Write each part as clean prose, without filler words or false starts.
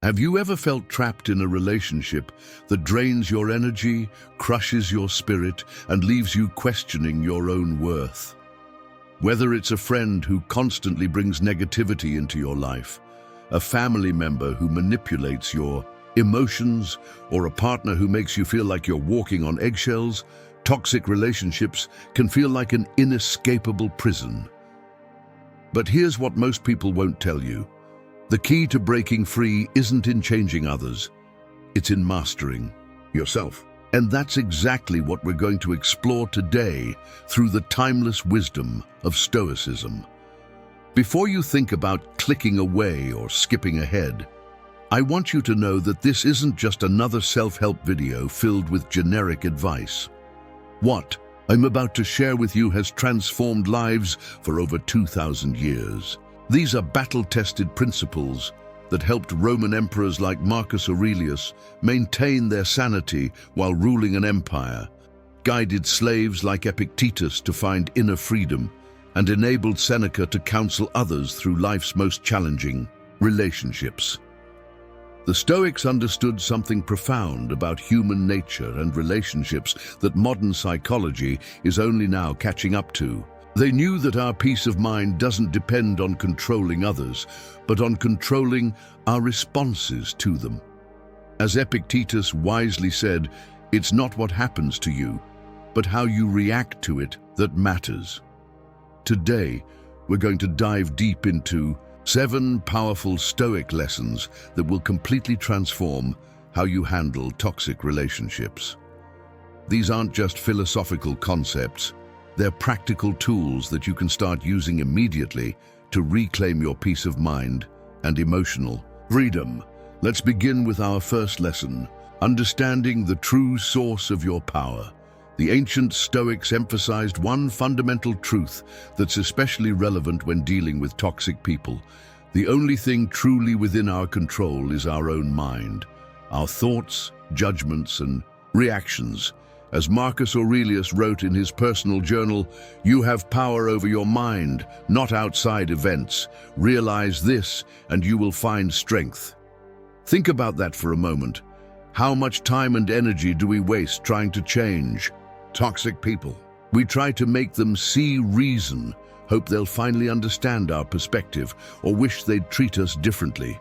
Have you ever felt trapped in a relationship that drains your energy, crushes your spirit, and leaves you questioning your own worth? Whether it's a friend who constantly brings negativity into your life, a family member who manipulates your emotions, or a partner who makes you feel like you're walking on eggshells, toxic relationships can feel like an inescapable prison. But here's what most people won't tell you. The key to breaking free isn't in changing others, it's in mastering yourself. And that's exactly what we're going to explore today through the timeless wisdom of Stoicism. Before you think about clicking away or skipping ahead, I want you to know that this isn't just another self-help video filled with generic advice. What I'm about to share with you has transformed lives for over 2,000 years. These are battle-tested principles that helped Roman emperors like Marcus Aurelius maintain their sanity while ruling an empire, guided slaves like Epictetus to find inner freedom, and enabled Seneca to counsel others through life's most challenging relationships. The Stoics understood something profound about human nature and relationships that modern psychology is only now catching up to. They knew that our peace of mind doesn't depend on controlling others, but on controlling our responses to them. As Epictetus wisely said, it's not what happens to you, but how you react to it that matters. Today, we're going to dive deep into 7 powerful Stoic lessons that will completely transform how you handle toxic relationships. These aren't just philosophical concepts. They're practical tools that you can start using immediately to reclaim your peace of mind and emotional freedom. Let's begin with our first lesson, understanding the true source of your power. The ancient Stoics emphasized one fundamental truth that's especially relevant when dealing with toxic people. The only thing truly within our control is our own mind, our thoughts, judgments, and reactions. As Marcus Aurelius wrote in his personal journal, "You have power over your mind, not outside events. Realize this, and you will find strength." Think about that for a moment. How much time and energy do we waste trying to change toxic people? We try to make them see reason, hope they'll finally understand our perspective, or wish they'd treat us differently.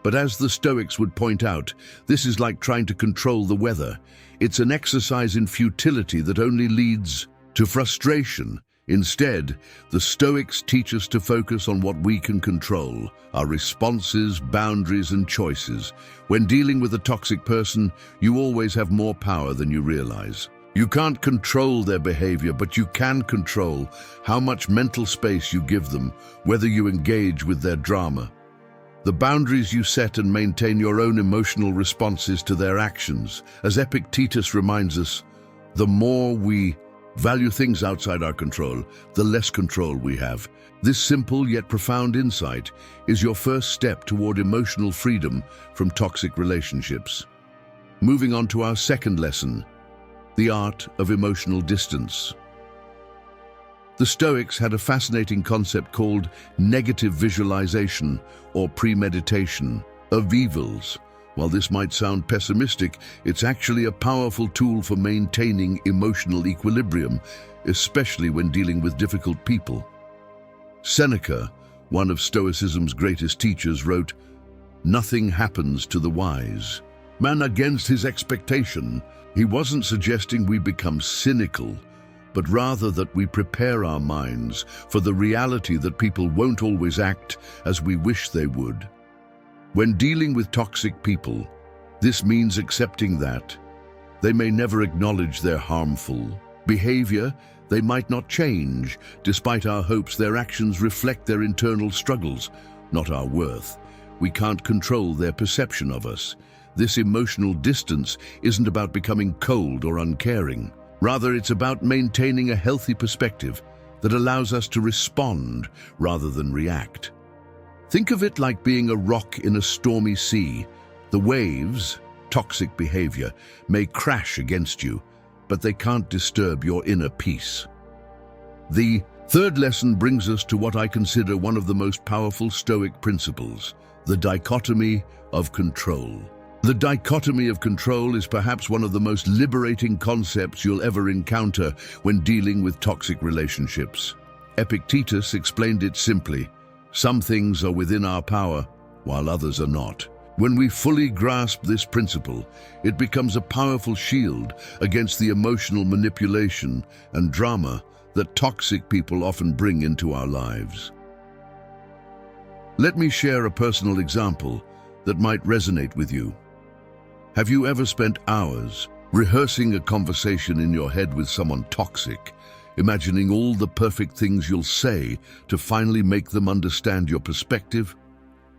But as the Stoics would point out, this is like trying to control the weather. It's an exercise in futility that only leads to frustration. Instead, the Stoics teach us to focus on what we can control, our responses, boundaries, and choices. When dealing with a toxic person, you always have more power than you realize. You can't control their behavior, but you can control how much mental space you give them, whether you engage with their drama. The boundaries you set and maintain your own emotional responses to their actions. As Epictetus reminds us, the more we value things outside our control, the less control we have. This simple yet profound insight is your first step toward emotional freedom from toxic relationships. Moving on to our second lesson, the art of emotional distance. The Stoics had a fascinating concept called negative visualization or premeditation of evils. While this might sound pessimistic, it's actually a powerful tool for maintaining emotional equilibrium, especially when dealing with difficult people. Seneca, one of Stoicism's greatest teachers, wrote, "Nothing happens to the wise man against his expectation." He wasn't suggesting we become cynical, but rather that we prepare our minds for the reality that people won't always act as we wish they would. When dealing with toxic people, this means accepting that they may never acknowledge their harmful behavior. They might not change. Despite our hopes, their actions reflect their internal struggles, not our worth. We can't control their perception of us. This emotional distance isn't about becoming cold or uncaring. Rather, it's about maintaining a healthy perspective that allows us to respond rather than react. Think of it like being a rock in a stormy sea. The waves, toxic behavior, may crash against you, but they can't disturb your inner peace. The third lesson brings us to what I consider one of the most powerful Stoic principles, the dichotomy of control. The dichotomy of control is perhaps one of the most liberating concepts you'll ever encounter when dealing with toxic relationships. Epictetus explained it simply: some things are within our power, while others are not. When we fully grasp this principle, it becomes a powerful shield against the emotional manipulation and drama that toxic people often bring into our lives. Let me share a personal example that might resonate with you. Have you ever spent hours rehearsing a conversation in your head with someone toxic, imagining all the perfect things you'll say to finally make them understand your perspective?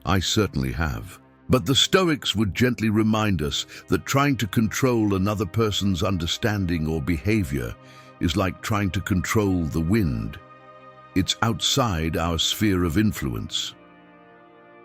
I certainly have. But the Stoics would gently remind us that trying to control another person's understanding or behavior is like trying to control the wind. It's outside our sphere of influence.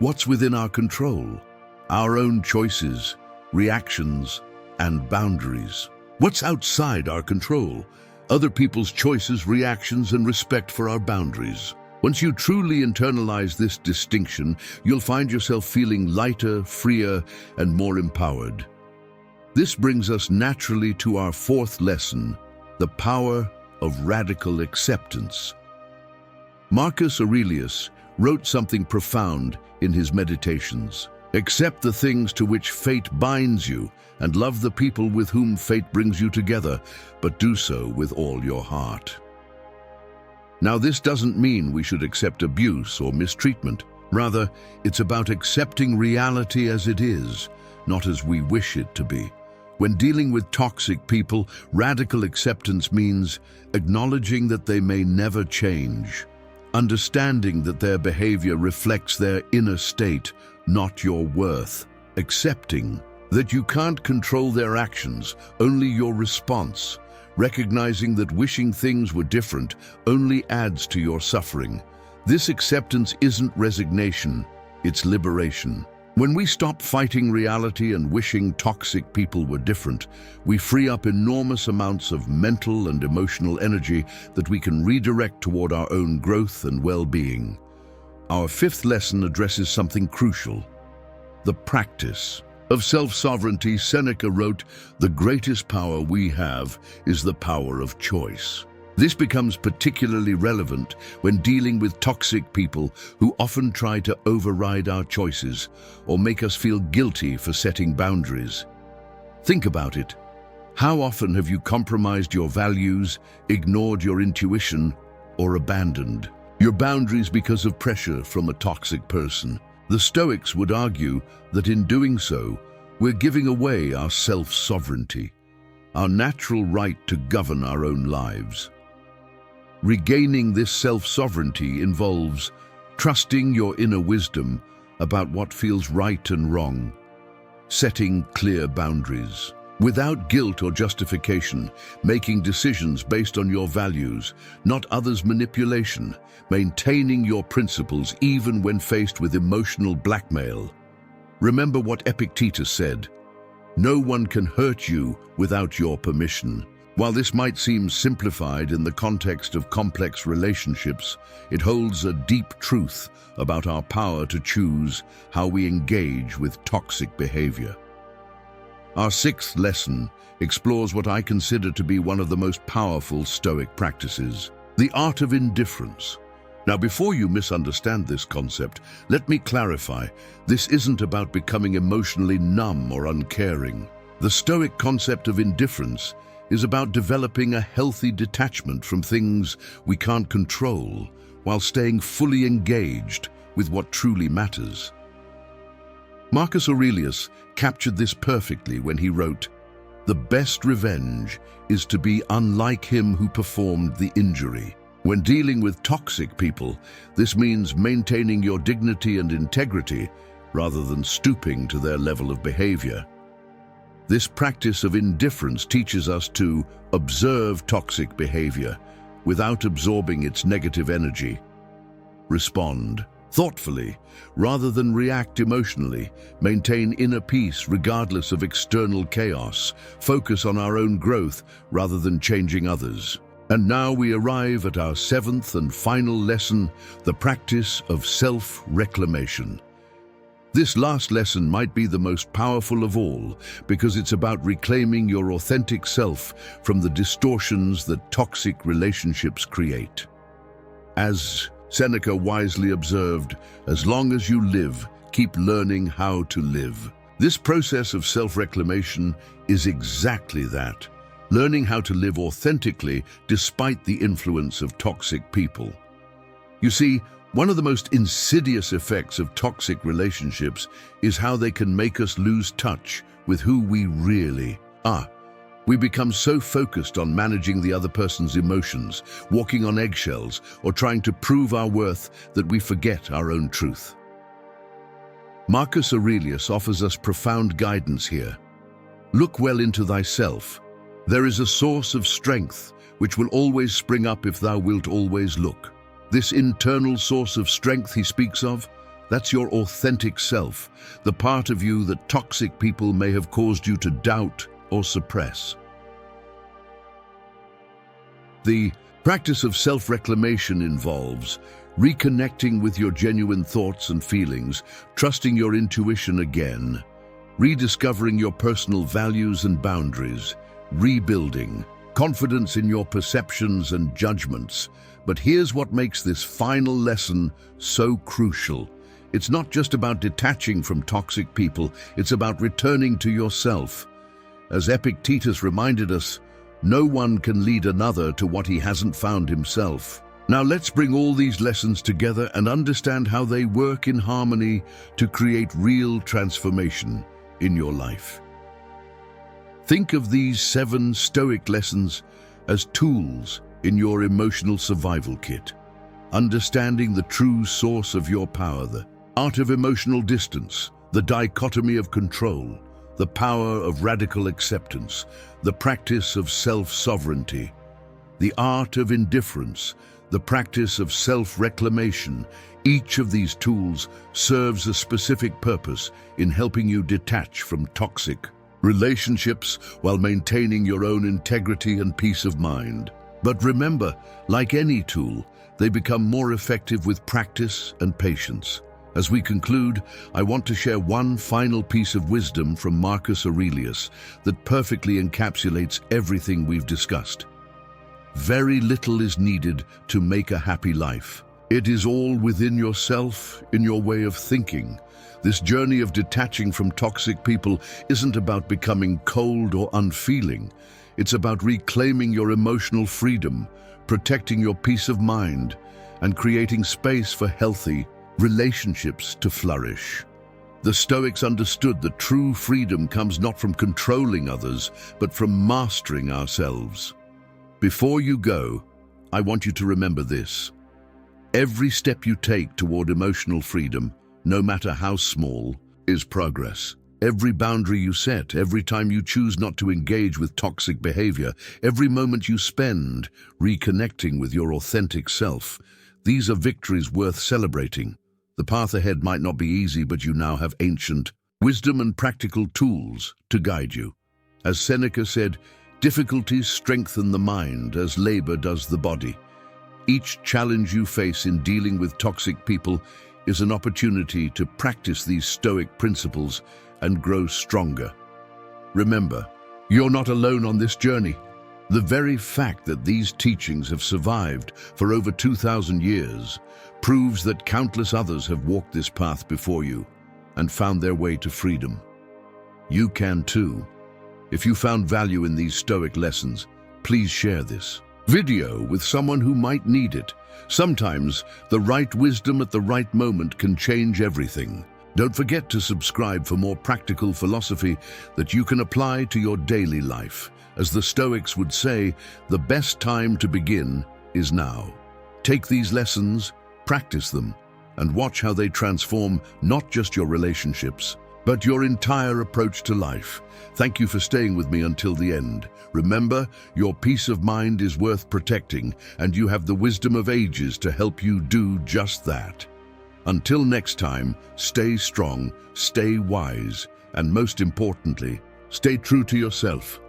What's within our control? Our own choices, reactions, and boundaries. What's outside our control? Other people's choices, reactions, and respect for our boundaries. Once you truly internalize this distinction, you'll find yourself feeling lighter, freer, and more empowered. This brings us naturally to our fourth lesson: the power of radical acceptance. Marcus Aurelius wrote something profound in his Meditations. Accept the things to which fate binds you, and love the people with whom fate brings you together, but do so with all your heart. Now, this doesn't mean we should accept abuse or mistreatment. Rather, it's about accepting reality as it is, not as we wish it to be. When dealing with toxic people, radical acceptance means acknowledging that they may never change, understanding that their behavior reflects their inner state, not your worth, accepting that you can't control their actions, only your response, recognizing that wishing things were different only adds to your suffering. This acceptance isn't resignation, it's liberation. When we stop fighting reality and wishing toxic people were different, we free up enormous amounts of mental and emotional energy that we can redirect toward our own growth and well-being. Our fifth lesson addresses something crucial: the practice of self-sovereignty. Seneca wrote, "The greatest power we have is the power of choice." This becomes particularly relevant when dealing with toxic people who often try to override our choices or make us feel guilty for setting boundaries. Think about it. How often have you compromised your values, ignored your intuition, or abandoned your boundaries because of pressure from a toxic person? The Stoics would argue that in doing so, we're giving away our self-sovereignty, our natural right to govern our own lives. Regaining this self-sovereignty involves trusting your inner wisdom about what feels right and wrong, setting clear boundaries, without guilt or justification, making decisions based on your values, not others' manipulation, maintaining your principles even when faced with emotional blackmail. Remember what Epictetus said: "No one can hurt you without your permission." While this might seem simplified in the context of complex relationships, it holds a deep truth about our power to choose how we engage with toxic behavior. Our sixth lesson explores what I consider to be one of the most powerful Stoic practices: the art of indifference. Now, before you misunderstand this concept, let me clarify, this isn't about becoming emotionally numb or uncaring. The Stoic concept of indifference is about developing a healthy detachment from things we can't control, while staying fully engaged with what truly matters. Marcus Aurelius captured this perfectly when he wrote, "The best revenge is to be unlike him who performed the injury." When dealing with toxic people, this means maintaining your dignity and integrity rather than stooping to their level of behavior. This practice of indifference teaches us to observe toxic behavior without absorbing its negative energy. Respond thoughtfully rather than react emotionally. Maintain inner peace regardless of external chaos. Focus on our own growth rather than changing others. And now we arrive at our seventh and final lesson, the practice of self-reclamation. This last lesson might be the most powerful of all because it's about reclaiming your authentic self from the distortions that toxic relationships create. As Seneca wisely observed, as long as you live, keep learning how to live. This process of self-reclamation is exactly that, learning how to live authentically despite the influence of toxic people. You see, one of the most insidious effects of toxic relationships is how they can make us lose touch with who we really are. We become so focused on managing the other person's emotions, walking on eggshells, or trying to prove our worth that we forget our own truth. Marcus Aurelius offers us profound guidance here. Look well into thyself. There is a source of strength which will always spring up if thou wilt always look. This internal source of strength he speaks of, that's your authentic self, the part of you that toxic people may have caused you to doubt or suppress. The practice of self-reclamation involves reconnecting with your genuine thoughts and feelings, trusting your intuition again, rediscovering your personal values and boundaries, rebuilding confidence in your perceptions and judgments. But here's what makes this final lesson so crucial. It's not just about detaching from toxic people, it's about returning to yourself. As Epictetus reminded us, no one can lead another to what he hasn't found himself. Now let's bring all these lessons together and understand how they work in harmony to create real transformation in your life. Think of these 7 Stoic lessons as tools in your emotional survival kit. Understanding the true source of your power, the art of emotional distance, the dichotomy of control, the power of radical acceptance, the practice of self-sovereignty, the art of indifference, the practice of self-reclamation. Each of these tools serves a specific purpose in helping you detach from toxic relationships while maintaining your own integrity and peace of mind. But remember, like any tool, they become more effective with practice and patience. As we conclude, I want to share one final piece of wisdom from Marcus Aurelius that perfectly encapsulates everything we've discussed. Very little is needed to make a happy life. It is all within yourself, in your way of thinking. This journey of detaching from toxic people isn't about becoming cold or unfeeling. It's about reclaiming your emotional freedom, protecting your peace of mind, and creating space for healthy relationships to flourish. The Stoics understood that true freedom comes not from controlling others, but from mastering ourselves. Before you go, I want you to remember this. Every step you take toward emotional freedom, no matter how small, is progress. Every boundary you set, every time you choose not to engage with toxic behavior, every moment you spend reconnecting with your authentic self, these are victories worth celebrating. The path ahead might not be easy, but you now have ancient wisdom and practical tools to guide you. As Seneca said, difficulties strengthen the mind as labor does the body. Each challenge you face in dealing with toxic people is an opportunity to practice these Stoic principles and grow stronger. Remember, you're not alone on this journey. The very fact that these teachings have survived for over 2,000 years proves that countless others have walked this path before you and found their way to freedom. You can too. If you found value in these Stoic lessons, please share this video with someone who might need it. Sometimes the right wisdom at the right moment can change everything. Don't forget to subscribe for more practical philosophy that you can apply to your daily life. As the Stoics would say, the best time to begin is now. Take these lessons, practice them, and watch how they transform not just your relationships, but your entire approach to life. Thank you for staying with me until the end. Remember, your peace of mind is worth protecting, and you have the wisdom of ages to help you do just that. Until next time, stay strong, stay wise, and most importantly, stay true to yourself.